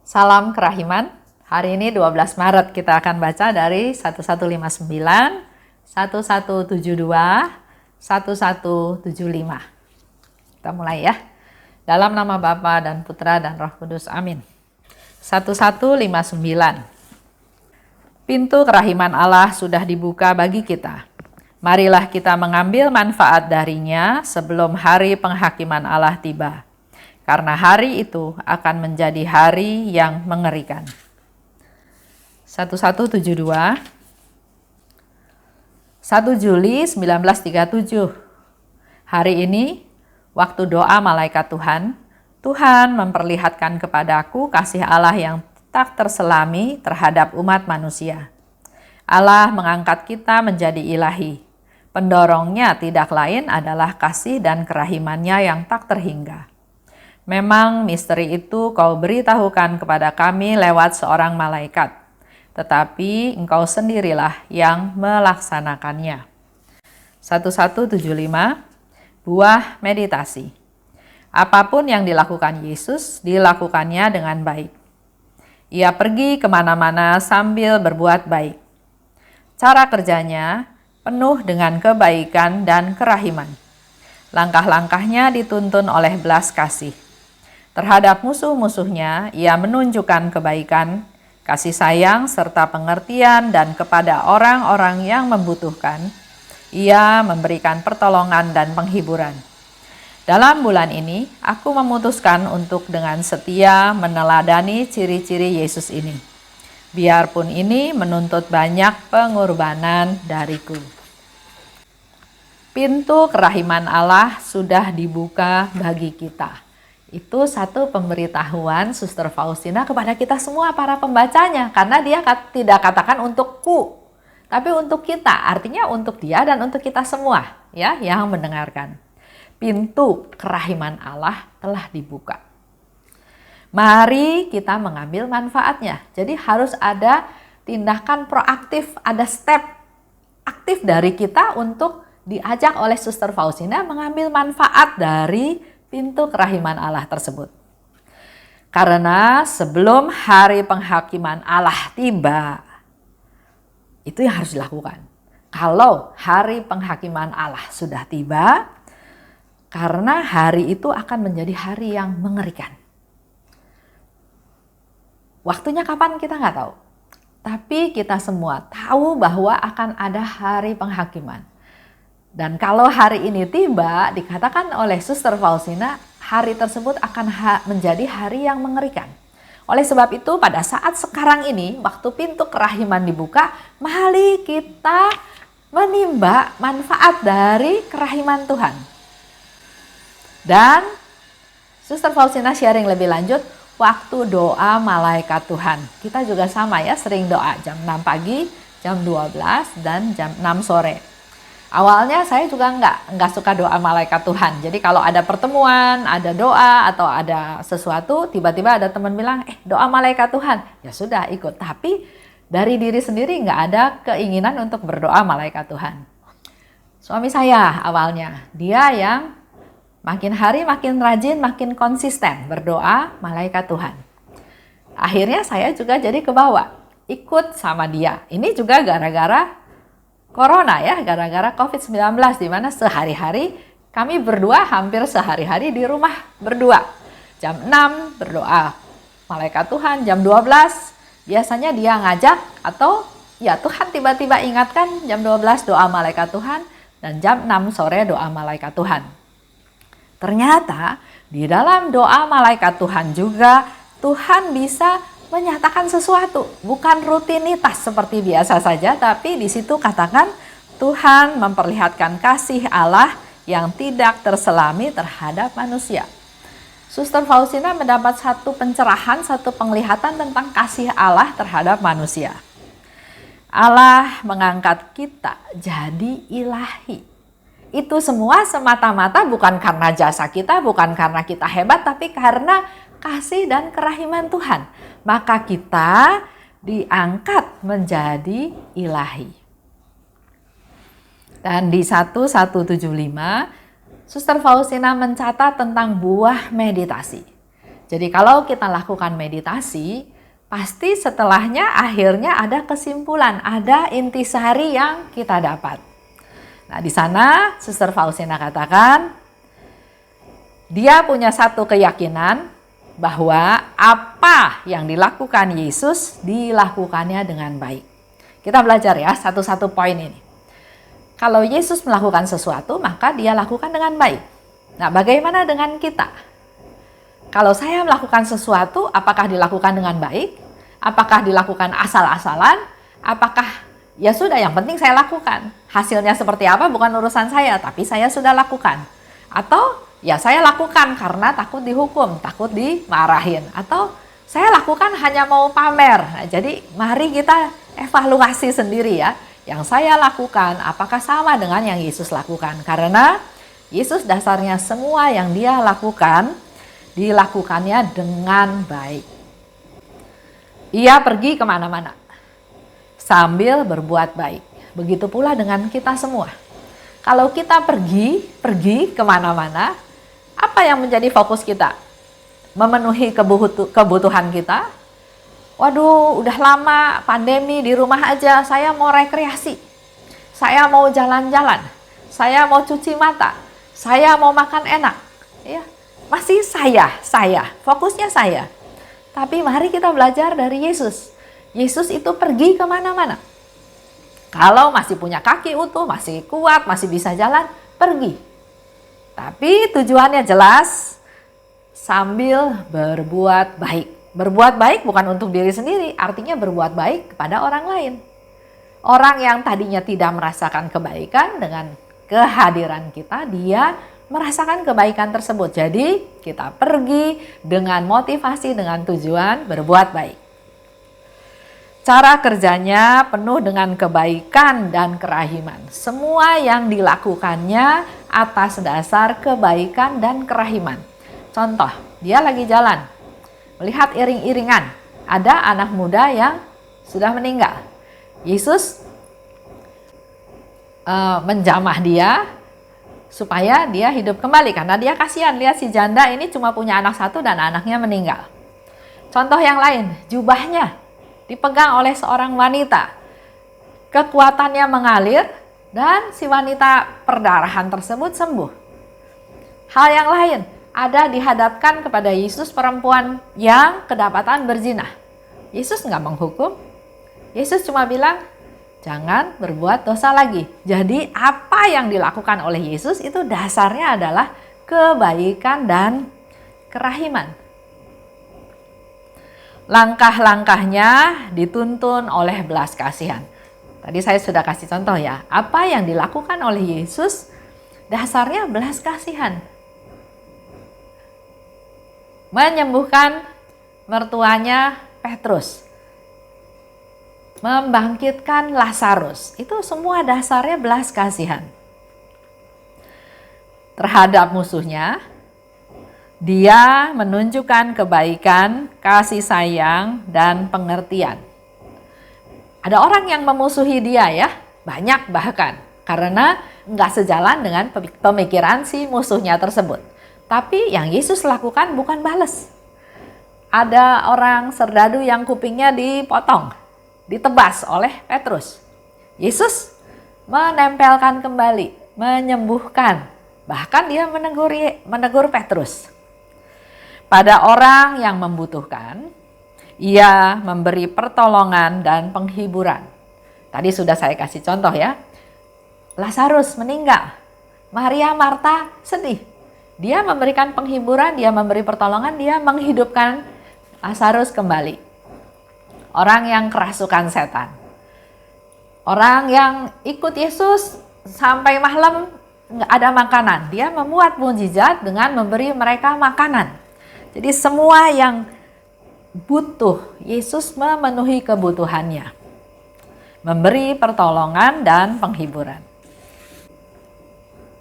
Salam kerahiman. Hari ini 12 Maret kita akan baca dari 1159, 1172, 1175. Kita mulai ya. Dalam nama Bapa dan Putra dan Roh Kudus. Amin. 1159. Pintu kerahiman Allah sudah dibuka bagi kita. Marilah kita mengambil manfaat darinya sebelum hari penghakiman Allah tiba. Karena hari itu akan menjadi hari yang mengerikan. 1172. 1 Juli 1937. Hari ini, waktu doa malaikat Tuhan, Tuhan memperlihatkan kepadaku kasih Allah yang tak terselami terhadap umat manusia. Allah mengangkat kita menjadi ilahi. Pendorongnya tidak lain adalah kasih dan kerahimannya yang tak terhingga. Memang misteri itu kau beritahukan kepada kami lewat seorang malaikat, tetapi engkau sendirilah yang melaksanakannya. 1175. Buah meditasi. Apapun yang dilakukan Yesus, dilakukannya dengan baik. Ia pergi kemana-mana sambil berbuat baik. Cara kerjanya penuh dengan kebaikan dan kerahiman. Langkah-langkahnya dituntun oleh belas kasih. Terhadap musuh-musuhnya, ia menunjukkan kebaikan, kasih sayang, serta pengertian, dan kepada orang-orang yang membutuhkan, ia memberikan pertolongan dan penghiburan. Dalam bulan ini, aku memutuskan untuk dengan setia meneladani ciri-ciri Yesus ini. Biarpun ini menuntut banyak pengorbanan dariku. Pintu kerahiman Allah sudah dibuka bagi kita. Itu satu pemberitahuan Suster Faustina kepada kita semua para pembacanya. Karena dia tidak katakan untukku, tapi untuk kita. Artinya untuk dia dan untuk kita semua ya yang mendengarkan. Pintu kerahiman Allah telah dibuka. Mari kita mengambil manfaatnya. Jadi harus ada tindakan proaktif, ada step aktif dari kita untuk diajak oleh Suster Faustina mengambil manfaat dari pintu kerahiman Allah tersebut. Karena sebelum hari penghakiman Allah tiba, itu yang harus dilakukan. Kalau hari penghakiman Allah sudah tiba, karena hari itu akan menjadi hari yang mengerikan. Waktunya kapan kita nggak tahu. Tapi kita semua tahu bahwa akan ada hari penghakiman. Dan kalau hari ini tiba, dikatakan oleh Suster Faustina, hari tersebut akan menjadi hari yang mengerikan. Oleh sebab itu, pada saat sekarang ini, waktu pintu kerahiman dibuka, mari kita menimba manfaat dari kerahiman Tuhan. Dan Suster Faustina sharing lebih lanjut, waktu doa malaikat Tuhan. Kita juga sama ya, sering doa jam 6 pagi, jam 12, dan jam 6 sore. Awalnya saya juga nggak suka doa malaikat Tuhan. Jadi kalau ada pertemuan, ada doa atau ada sesuatu, tiba-tiba ada teman bilang, doa malaikat Tuhan. Ya sudah ikut. Tapi dari diri sendiri nggak ada keinginan untuk berdoa malaikat Tuhan. Suami saya awalnya, dia yang makin hari makin rajin, makin konsisten berdoa malaikat Tuhan. Akhirnya saya juga jadi kebawa, ikut sama dia. Ini juga gara-gara Corona ya, gara-gara COVID-19, di mana sehari-hari kami berdua hampir sehari-hari di rumah berdua. Jam 6 berdoa malaikat Tuhan, jam 12 biasanya dia ngajak atau ya Tuhan tiba-tiba ingatkan jam 12 doa malaikat Tuhan dan jam 6 sore doa malaikat Tuhan. Ternyata di dalam doa malaikat Tuhan juga Tuhan bisa menyatakan sesuatu, bukan rutinitas seperti biasa saja, tapi di situ katakan Tuhan memperlihatkan kasih Allah yang tidak terselami terhadap manusia. Suster Faustina mendapat satu pencerahan, satu penglihatan tentang kasih Allah terhadap manusia. Allah mengangkat kita jadi ilahi. Itu semua semata-mata bukan karena jasa kita, bukan karena kita hebat, tapi karena kasih dan kerahiman Tuhan. Maka kita diangkat menjadi ilahi. Dan di 1175, Suster Faustina mencatat tentang buah meditasi. Jadi kalau kita lakukan meditasi, pasti setelahnya akhirnya ada kesimpulan, ada intisari yang kita dapat. Nah, di sana Suster Faustina katakan, dia punya satu keyakinan bahwa apa yang dilakukan Yesus dilakukannya dengan baik. Kita belajar ya satu-satu poin ini. Kalau Yesus melakukan sesuatu, maka dia lakukan dengan baik. Nah, bagaimana dengan kita? Kalau saya melakukan sesuatu, apakah dilakukan dengan baik? Apakah dilakukan asal-asalan? Apakah ya sudah, yang penting saya lakukan. Hasilnya seperti apa bukan urusan saya, tapi saya sudah lakukan. Atau ya saya lakukan karena takut dihukum, takut dimarahin. Atau saya lakukan hanya mau pamer. Nah, jadi mari kita evaluasi sendiri ya. Yang saya lakukan apakah sama dengan yang Yesus lakukan? Karena Yesus dasarnya semua yang dia lakukan, dilakukannya dengan baik. Ia pergi kemana-mana sambil berbuat baik. Begitu pula dengan kita semua. Kalau kita pergi kemana-mana, apa yang menjadi fokus kita? Memenuhi kebutuhan kita. Waduh, udah lama pandemi di rumah aja, saya mau rekreasi. Saya mau jalan-jalan. Saya mau cuci mata. Saya mau makan enak. Ya, masih saya, fokusnya saya. Tapi mari kita belajar dari Yesus. Yesus itu pergi kemana-mana. Kalau masih punya kaki utuh, masih kuat, masih bisa jalan, pergi. Tapi tujuannya jelas, sambil berbuat baik. Berbuat baik bukan untuk diri sendiri, artinya berbuat baik kepada orang lain. Orang yang tadinya tidak merasakan kebaikan, dengan kehadiran kita, dia merasakan kebaikan tersebut. Jadi kita pergi dengan motivasi, dengan tujuan berbuat baik. Cara kerjanya penuh dengan kebaikan dan kerahiman. Semua yang dilakukannya atas dasar kebaikan dan kerahiman. Contoh, dia lagi jalan, melihat iring-iringan. Ada anak muda yang sudah meninggal. Yesus menjamah dia supaya dia hidup kembali, karena dia kasihan lihat si janda ini cuma punya anak satu dan anaknya meninggal. Contoh yang lain, jubahnya dipegang oleh seorang wanita, kekuatannya mengalir dan si wanita perdarahan tersebut sembuh. Hal yang lain, ada dihadapkan kepada Yesus perempuan yang kedapatan berzina. Yesus nggak menghukum, Yesus cuma bilang, jangan berbuat dosa lagi. Jadi apa yang dilakukan oleh Yesus itu dasarnya adalah kebaikan dan kerahiman. Langkah-langkahnya dituntun oleh belas kasihan. Tadi saya sudah kasih contoh ya. Apa yang dilakukan oleh Yesus dasarnya belas kasihan. Menyembuhkan mertuanya Petrus. Membangkitkan Lazarus, itu semua dasarnya belas kasihan. Terhadap musuhnya, dia menunjukkan kebaikan, kasih sayang, dan pengertian. Ada orang yang memusuhi dia ya, banyak bahkan, karena nggak sejalan dengan pemikiran si musuhnya tersebut. Tapi yang Yesus lakukan bukan balas. Ada orang serdadu yang kupingnya dipotong, ditebas oleh Petrus. Yesus menempelkan kembali, menyembuhkan. Bahkan dia menegur Petrus. Pada orang yang membutuhkan, ia memberi pertolongan dan penghiburan. Tadi sudah saya kasih contoh ya. Lazarus meninggal. Maria Marta sedih. Dia memberikan penghiburan, dia memberi pertolongan, dia menghidupkan Lazarus kembali. Orang yang kerasukan setan. Orang yang ikut Yesus sampai malam nggak ada makanan. Dia membuat mukjizat dengan memberi mereka makanan. Jadi semua yang butuh, Yesus memenuhi kebutuhannya. Memberi pertolongan dan penghiburan.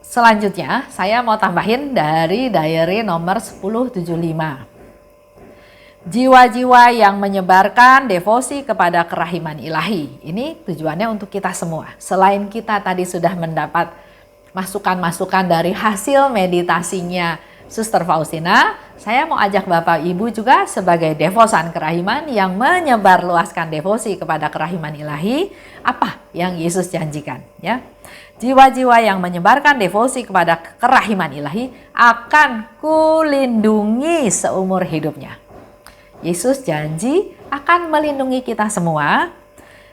Selanjutnya, saya mau tambahin dari diary nomor 1075. Jiwa-jiwa yang menyebarkan devosi kepada kerahiman ilahi. Ini tujuannya untuk kita semua. Selain kita tadi sudah mendapat masukan-masukan dari hasil meditasinya Suster Faustina, saya mau ajak Bapak Ibu juga sebagai devosan kerahiman yang menyebarluaskan devosi kepada kerahiman ilahi, apa yang Yesus janjikan, ya. Jiwa-jiwa yang menyebarkan devosi kepada kerahiman ilahi akan kulindungi seumur hidupnya. Yesus janji akan melindungi kita semua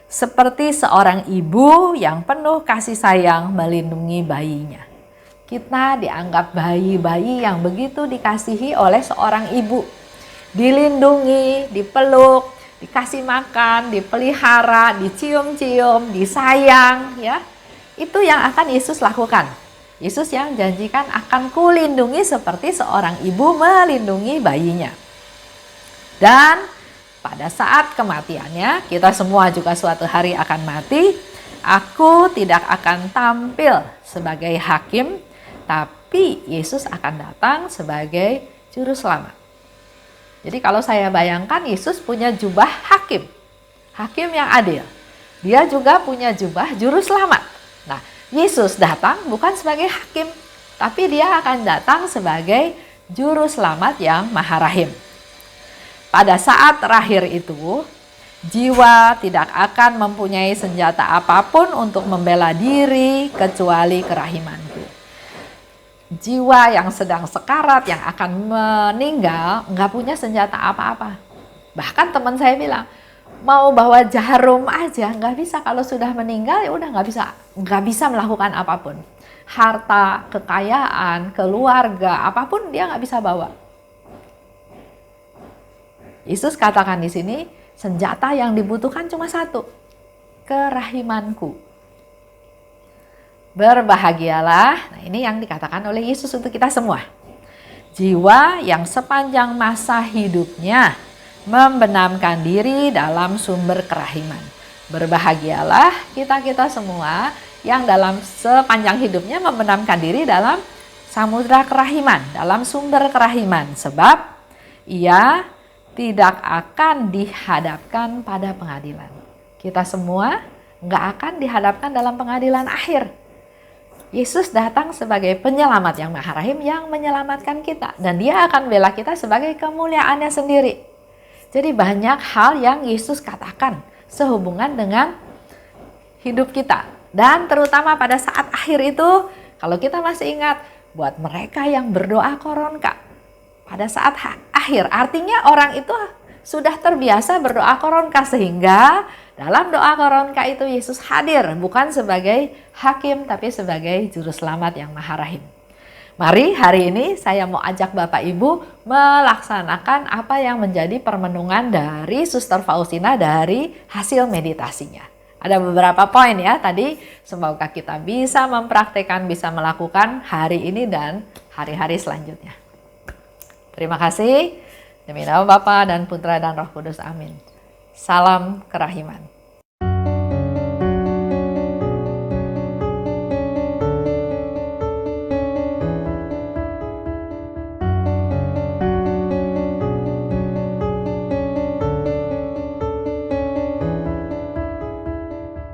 seperti seorang ibu yang penuh kasih sayang melindungi bayinya. Kita dianggap bayi-bayi yang begitu dikasihi oleh seorang ibu. Dilindungi, dipeluk, dikasih makan, dipelihara, dicium-cium, disayang, ya. Itu yang akan Yesus lakukan. Yesus yang janjikan akan kulindungi seperti seorang ibu melindungi bayinya. Dan pada saat kematiannya, kita semua juga suatu hari akan mati. Aku tidak akan tampil sebagai hakim, tapi Yesus akan datang sebagai juru selamat. Jadi kalau saya bayangkan, Yesus punya jubah hakim, hakim yang adil. Dia juga punya jubah juru selamat. Nah, Yesus datang bukan sebagai hakim, tapi dia akan datang sebagai juru selamat yang maha rahim. Pada saat terakhir itu, jiwa tidak akan mempunyai senjata apapun untuk membela diri kecuali kerahimanku. Jiwa yang sedang sekarat, yang akan meninggal, nggak punya senjata apa-apa. Bahkan teman saya bilang, mau bawa jarum aja nggak bisa. Kalau sudah meninggal ya udah nggak bisa melakukan apapun. Harta, kekayaan, keluarga, apapun dia nggak bisa bawa. Yesus katakan di sini, senjata yang dibutuhkan cuma satu, kerahimanku. Berbahagialah, nah ini yang dikatakan oleh Yesus untuk kita semua. Jiwa yang sepanjang masa hidupnya membenamkan diri dalam sumber kerahiman. Berbahagialah kita semua yang dalam sepanjang hidupnya membenamkan diri dalam samudra kerahiman, dalam sumber kerahiman. Sebab ia tidak akan dihadapkan pada pengadilan. Kita semua nggak akan dihadapkan dalam pengadilan akhir. Yesus datang sebagai penyelamat yang maha rahim yang menyelamatkan kita. Dan dia akan bela kita sebagai kemuliaannya sendiri. Jadi banyak hal yang Yesus katakan sehubungan dengan hidup kita. Dan terutama pada saat akhir itu, kalau kita masih ingat, buat mereka yang berdoa koronka. Pada saat akhir, artinya orang itu sudah terbiasa berdoa koronka, sehingga dalam doa koronka itu Yesus hadir bukan sebagai hakim tapi sebagai juru selamat yang maha rahim. Mari hari ini saya mau ajak Bapak Ibu melaksanakan apa yang menjadi permenungan dari Suster Faustina dari hasil meditasinya. Ada beberapa poin ya tadi, semoga kita bisa mempraktikkan, bisa melakukan hari ini dan hari-hari selanjutnya. Terima kasih. Demi nama Bapa dan Putra dan Roh Kudus. Amin. Salam kerahiman.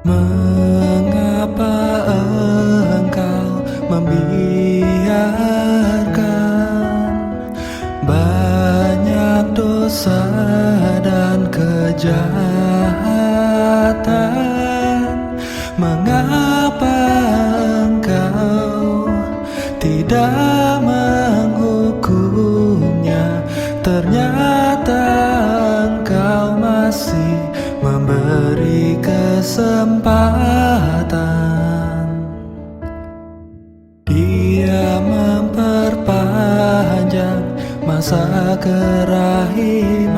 Mengapa engkau membiarkan banyak dosa dan kejahatan? Mengapa engkau tidak menghukumnya? Ternyata engkau masih memberi kesempatan. Dia memperpanjang masa kerahiman.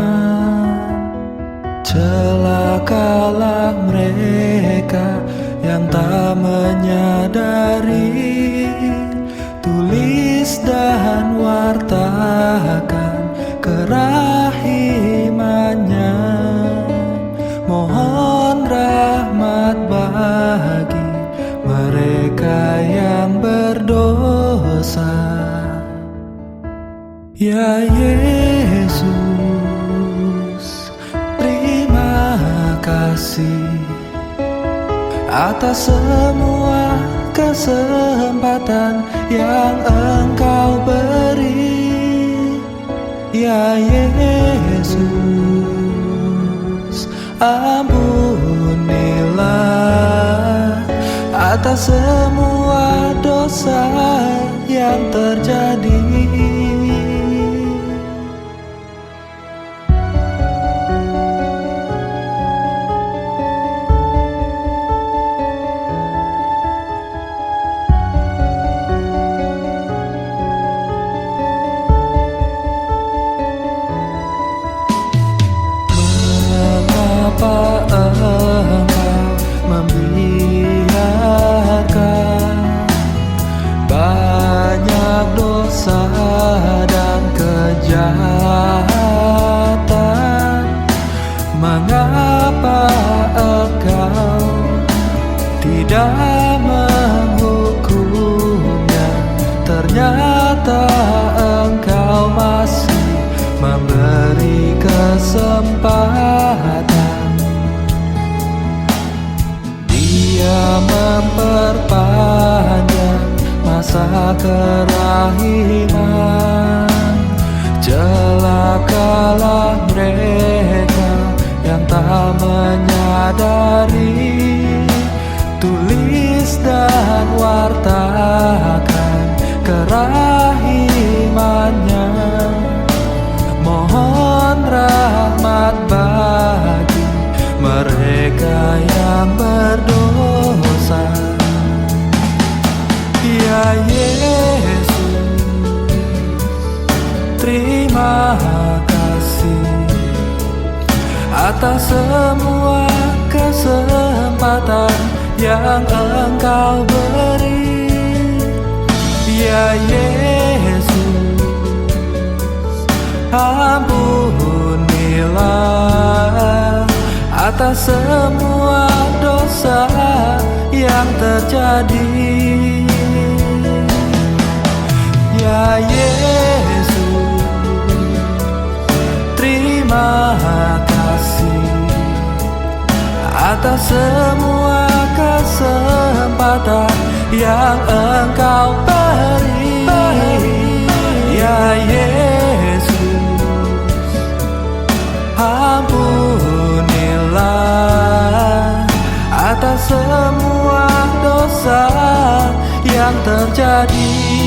Celakalah mereka yang tak menyadari. Tulis dan wartakan kerahimannya. Mohon rahmat bagi mereka yang berdosa. Ya Yesus, terima kasih atas semua kesempatan yang Engkau beri. Ya Yesus, ampunilah atas semua dosa yang terjadi. Mengapa Engkau membiarkan banyak dosa dan kejahatan? Mengapa Engkau tidak menghukumnya? Ternyata Engkau masih memberi kesempatan. Dia memperpanjang masa kerahiman. Celakalah mereka yang tak menyadari. Tulis dan wartakan kerahimannya. Mohon rahmat bagi mereka yang berdosa. Ya Yesus, terima kasih atas semua kesempatan yang Engkau beri. Ya Yesus, ampunilah atas semua dosa yang terjadi. Ya Yesus, terima kasih atas semua kesempatan yang Engkau beri. Ya Yesus, ampunilah atas semua dosa yang terjadi.